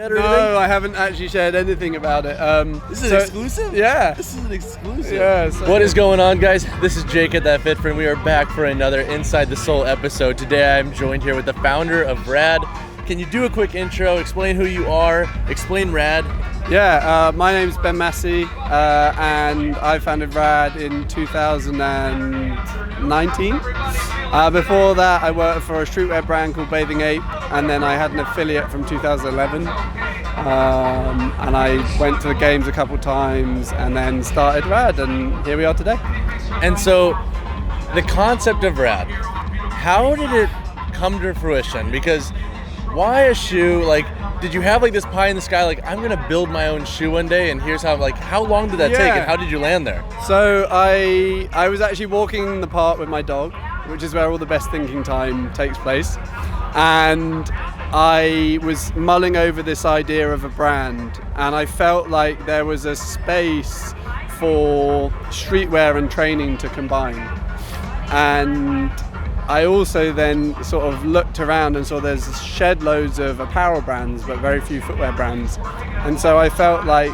yet or No, anything? I haven't actually shared anything about it. This is exclusive? Yeah. This is an exclusive. Yeah, What is going on, guys? This is Jake at That Fit Friend. We are back for another Inside the Soul episode. Today I'm joined here with the founder of R.A.D. Can you do a quick intro, explain who you are, explain R.A.D.? Yeah, my name's Ben Massey, and I founded R.A.D. in 2019. Before that, I worked for a streetwear brand called Bathing Ape, and then I had an affiliate from 2011. And I went to the games a couple times, and then started R.A.D., and here we are today. And so, the concept of R.A.D., how did it come to fruition? Because why a shoe? Like, did you have like this pie in the sky, like, I'm gonna build my own shoe one day, and here's how, like, how long did that take, and how did you land there? So I was actually walking in the park with my dog, which is where all the best thinking time takes place, and I was mulling over this idea of a brand, and I felt like there was a space for streetwear and training to combine. And I also then sort of looked around and saw there's shed loads of apparel brands, but very few footwear brands. And so I felt like,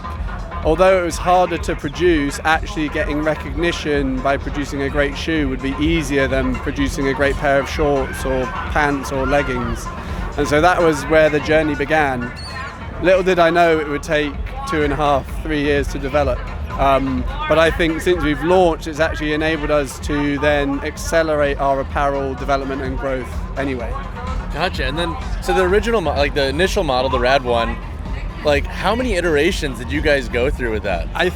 although it was harder to produce, actually getting recognition by producing a great shoe would be easier than producing a great pair of shorts or pants or leggings. And so that was where the journey began. Little did I know it would take 2.5, 3 years to develop. But I think since we've launched, it's actually enabled us to then accelerate our apparel development and growth anyway. Gotcha. And then, so the original, like the initial model, the R.A.D. one, like, how many iterations did you guys go through with that? I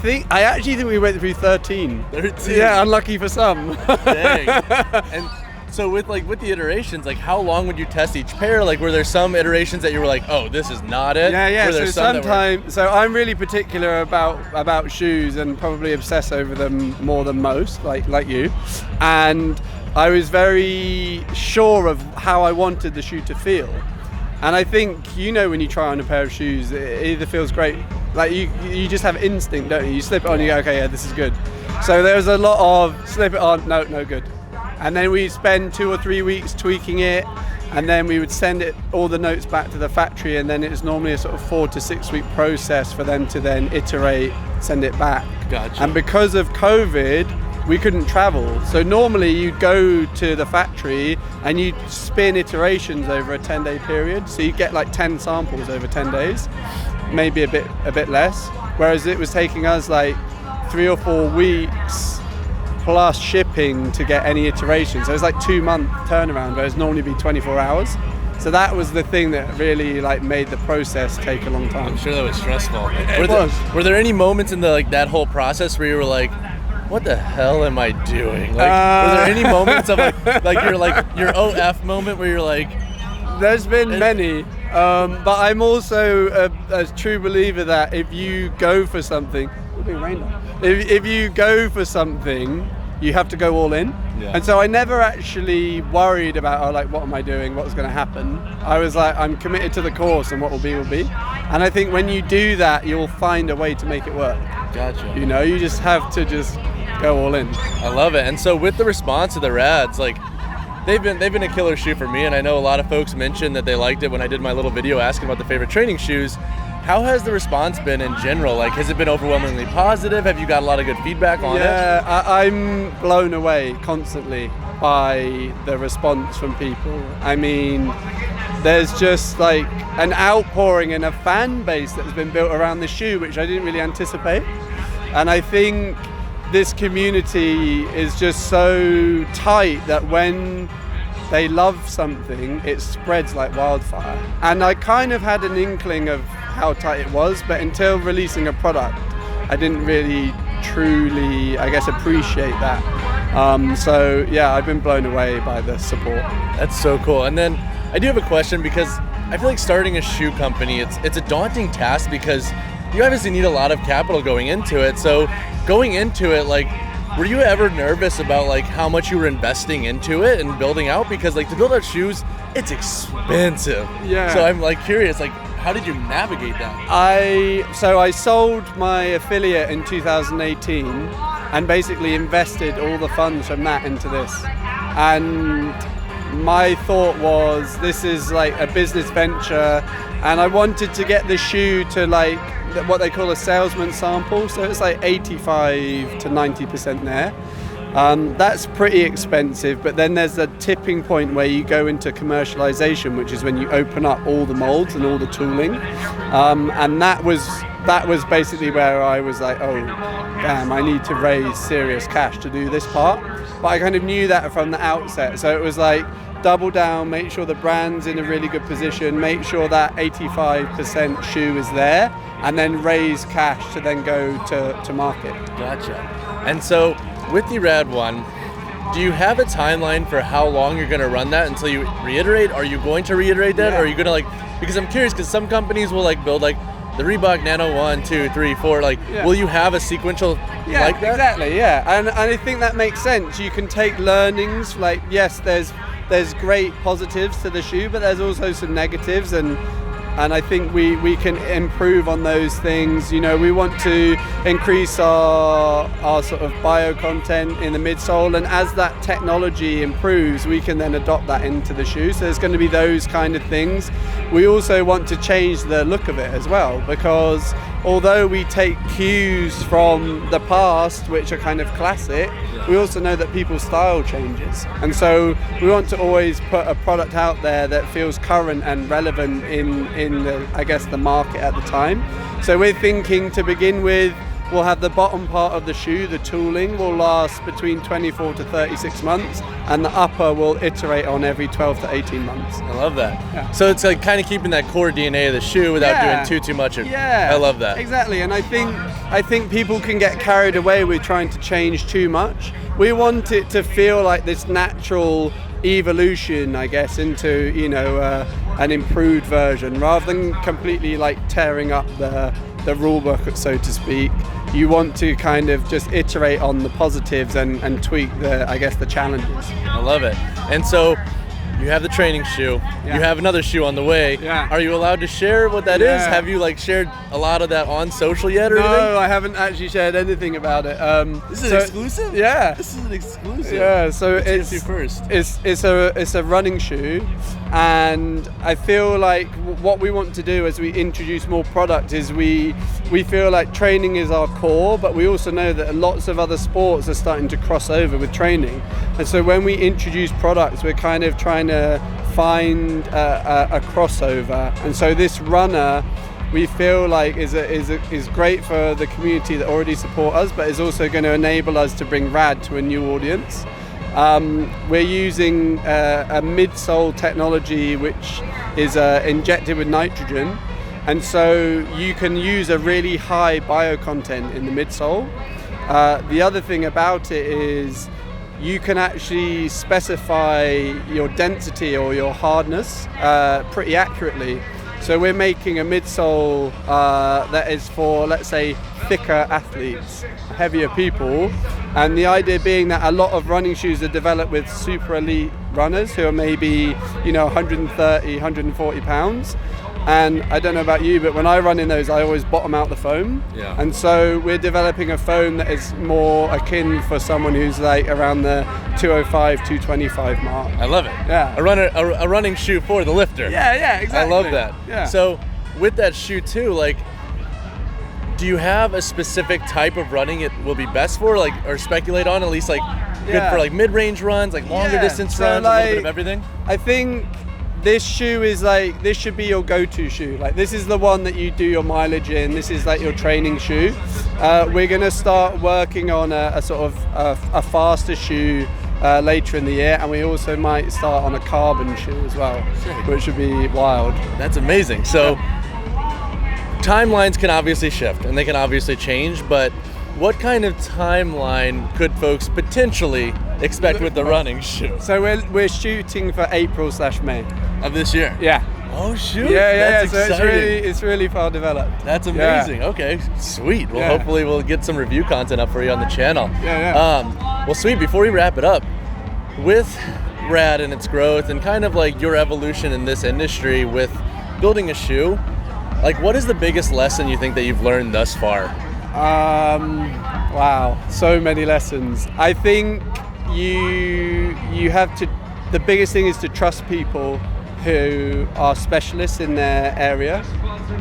actually think we went through 13. 13? Yeah, unlucky for some. Dang. And so with the iterations, like, how long would you test each pair? Like, were there some iterations that you were like, oh, this is not it? Yeah. Were there So I'm really particular about shoes and probably obsess over them more than most, like you. And I was very sure of how I wanted the shoe to feel. And I think, when you try on a pair of shoes, it either feels great, like you just have instinct, don't you? You slip it on, you go, okay, yeah, this is good. So there was a lot of slip it on, no good. And then we'd spend 2 or 3 weeks tweaking it, and then we would send all the notes back to the factory, and then it's normally a sort of 4 to 6 week process for them to then iterate, send it back. Gotcha. And because of COVID, we couldn't travel. So normally you'd go to the factory and you'd spin iterations over a 10-day period. So you get like 10 samples over 10 days, maybe a bit less. Whereas it was taking us like 3 or 4 weeks plus shipping to get any iteration. So it's like 2-month turnaround, whereas normally be 24 hours. So that was the thing that really made the process take a long time. I'm sure that was stressful. Were there any moments in that whole process where you were like, what the hell am I doing? Like, were there any moments of your OF moment where you're like? There's been many, but I'm also a true believer that if you go for something, it'll be rained on. If you go for something, you have to go all in. Yeah. And so I never actually worried about, what am I doing? What's going to happen? I was like, I'm committed to the course, and what will be, will be. And I think when you do that, you'll find a way to make it work. Gotcha. You just have to go all in. I love it. And so with the response of the R.A.Ds, like, they've been a killer shoe for me, and I know a lot of folks mentioned that they liked it when I did my little video asking about the favorite training shoes. How has the response been in general? Like, has it been overwhelmingly positive? Have you got a lot of good feedback on it? Yeah, I'm blown away constantly by the response from people. I mean, there's just like an outpouring and a fan base that's been built around the shoe, which I didn't really anticipate. And I think this community is just so tight that when they love something, it spreads like wildfire. And I kind of had an inkling of how tight it was, but until releasing a product, I didn't really truly, appreciate that. So yeah, I've been blown away by the support. That's so cool. And then I do have a question, because I feel like starting a shoe company, it's a daunting task because you obviously need a lot of capital going into it. So going into it, like, were you ever nervous about like how much you were investing into it and building out? Because like to build out shoes, it's expensive. Yeah. So I'm like curious, like, how did you navigate that? I sold my affiliate in 2018 and basically invested all the funds from that into this. And my thought was this is like a business venture, and I wanted to get the shoe to like what they call a salesman sample, so it's like 85 to 90% there. That's pretty expensive, but then there's a tipping point where you go into commercialization, which is when you open up all the molds and all the tooling, and that was basically where I was like, oh damn, I need to raise serious cash to do this part. But I kind of knew that from the outset, so it was like double down, make sure the brand's in a really good position, make sure that 85% shoe is there, and then raise cash to then go to market. Gotcha. And so with the R.A.D. one, do you have a timeline for how long you're going to run that until you reiterate? Are you going to reiterate that? Yeah. Or are you going to like, because I'm curious, because some companies will like build like the Reebok Nano 1, 2, 3, 4, like, will you have a sequential like that? Exactly, yeah. And I think that makes sense. You can take learnings, like, yes, there's great positives to the shoe, but there's also some negatives, and I think we can improve on those things. You know, we want to increase our sort of bio content in the midsole, and as that technology improves, we can then adopt that into the shoe. So there's going to be those kind of things. We also want to change the look of it as well, because although we take cues from the past, which are kind of classic, we also know that people's style changes. And so we want to always put a product out there that feels current and relevant in the, I guess, the market at the time. So we're thinking to begin with, we'll have the bottom part of the shoe, the tooling, will last between 24 to 36 months, and the upper will iterate on every 12 to 18 months. I love that. Yeah. So it's like kind of keeping that core DNA of the shoe without doing too much of it. Yeah. I love that. Exactly, and I think people can get carried away with trying to change too much. We want it to feel like this natural evolution, I guess, into, you know, an improved version, rather than completely like tearing up the rule book, so to speak. You want to kind of just iterate on the positives and tweak the challenges. I love it. And so you have the training shoe. Yeah. You have another shoe on the way. Yeah. Are you allowed to share what that is? Yeah. Have you like shared a lot of that on social yet or anything? No, I haven't actually shared anything about it. This is exclusive? Yeah. This is an exclusive. Yeah, so Let's get you first. It's a running shoe, and I feel like what we want to do as we introduce more product is we feel like training is our core, but we also know that lots of other sports are starting to cross over with training. And so when we introduce products, we're kind of trying to find a crossover. And so this runner, we feel like is great for the community that already support us, but is also going to enable us to bring R.A.D. to a new audience. We're using a midsole technology which is injected with nitrogen, and so you can use a really high bio content in the midsole. The other thing about it is you can actually specify your density or your hardness pretty accurately. So we're making a midsole that is for, let's say, thicker athletes, heavier people, and the idea being that a lot of running shoes are developed with super elite runners who are maybe, 130, 140 pounds. And I don't know about you, but when I run in those, I always bottom out the foam. Yeah. And so we're developing a foam that is more akin for someone who's like around the 205, 225 mark. I love it. Yeah. A running shoe for the lifter. Yeah, exactly. I love that. Yeah. So with that shoe too, like, do you have a specific type of running it will be best for, like, or speculate on, at least like good for like mid-range runs, like longer distance runs, a little bit of everything? I think this shoe is like, this should be your go-to shoe. Like, this is the one that you do your mileage in. This is like your training shoe. We're going to start working on a sort of a faster shoe later in the year, and we also might start on a carbon shoe as well, which would be wild. That's amazing. So timelines can obviously shift and they can obviously change, but what kind of timeline could folks potentially expect with the running shoe? So we're shooting for April/May of this year. Yeah. Oh shoot! Yeah. That's So it's really far developed. That's amazing. Yeah. Okay, sweet. Well, hopefully we'll get some review content up for you on the channel. Yeah. Well, sweet. Before we wrap it up, with R.A.D. and its growth and kind of like your evolution in this industry with building a shoe, like, what is the biggest lesson you think that you've learned thus far? Wow, so many lessons. I think you have to the biggest thing is to trust people who are specialists in their area.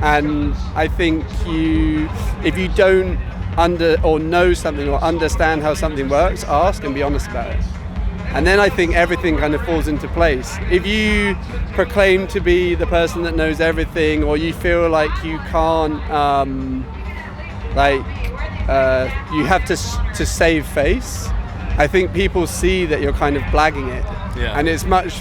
And I think if you don't know something or understand how something works, ask and be honest about it. And then I think everything kind of falls into place. If you proclaim to be the person that knows everything, or you feel like you can't, you have to save face, I think people see that you're kind of blagging it. Yeah. And it's much,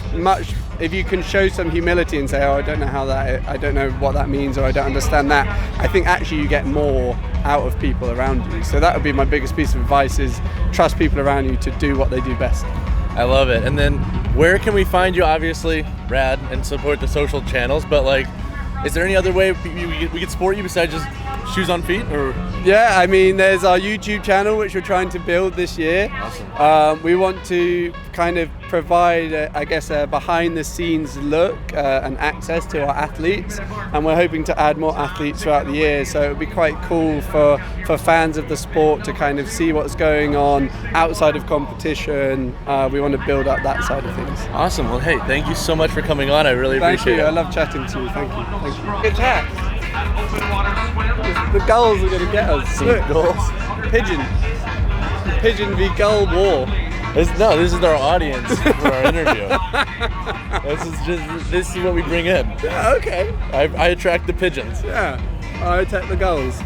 if you can show some humility and say, oh, I don't know what that means, or I don't understand that, I think actually you get more out of people around you. So that would be my biggest piece of advice, is trust people around you to do what they do best. I love it. And then where can we find you? Obviously, R.A.D, and support the social channels, but like, is there any other way we could support you besides just shoes on feet? Or yeah, I mean, there's our YouTube channel, which we're trying to build this year. Awesome. We want to kind of provide, a behind the scenes look and access to our athletes, and we're hoping to add more athletes throughout the year. So it would be quite cool for fans of the sport to kind of see what's going on outside of competition. We want to build up that side of things. Awesome. Well, hey, thank you so much for coming on. I really appreciate it. I love chatting to you. Thank you. Good chat. The gulls are going to get us. Look. Gulls? Pigeon v gull war. This is our audience for our interview. This is what we bring in. Yeah, okay. I attract the pigeons. Yeah, I attack the gulls.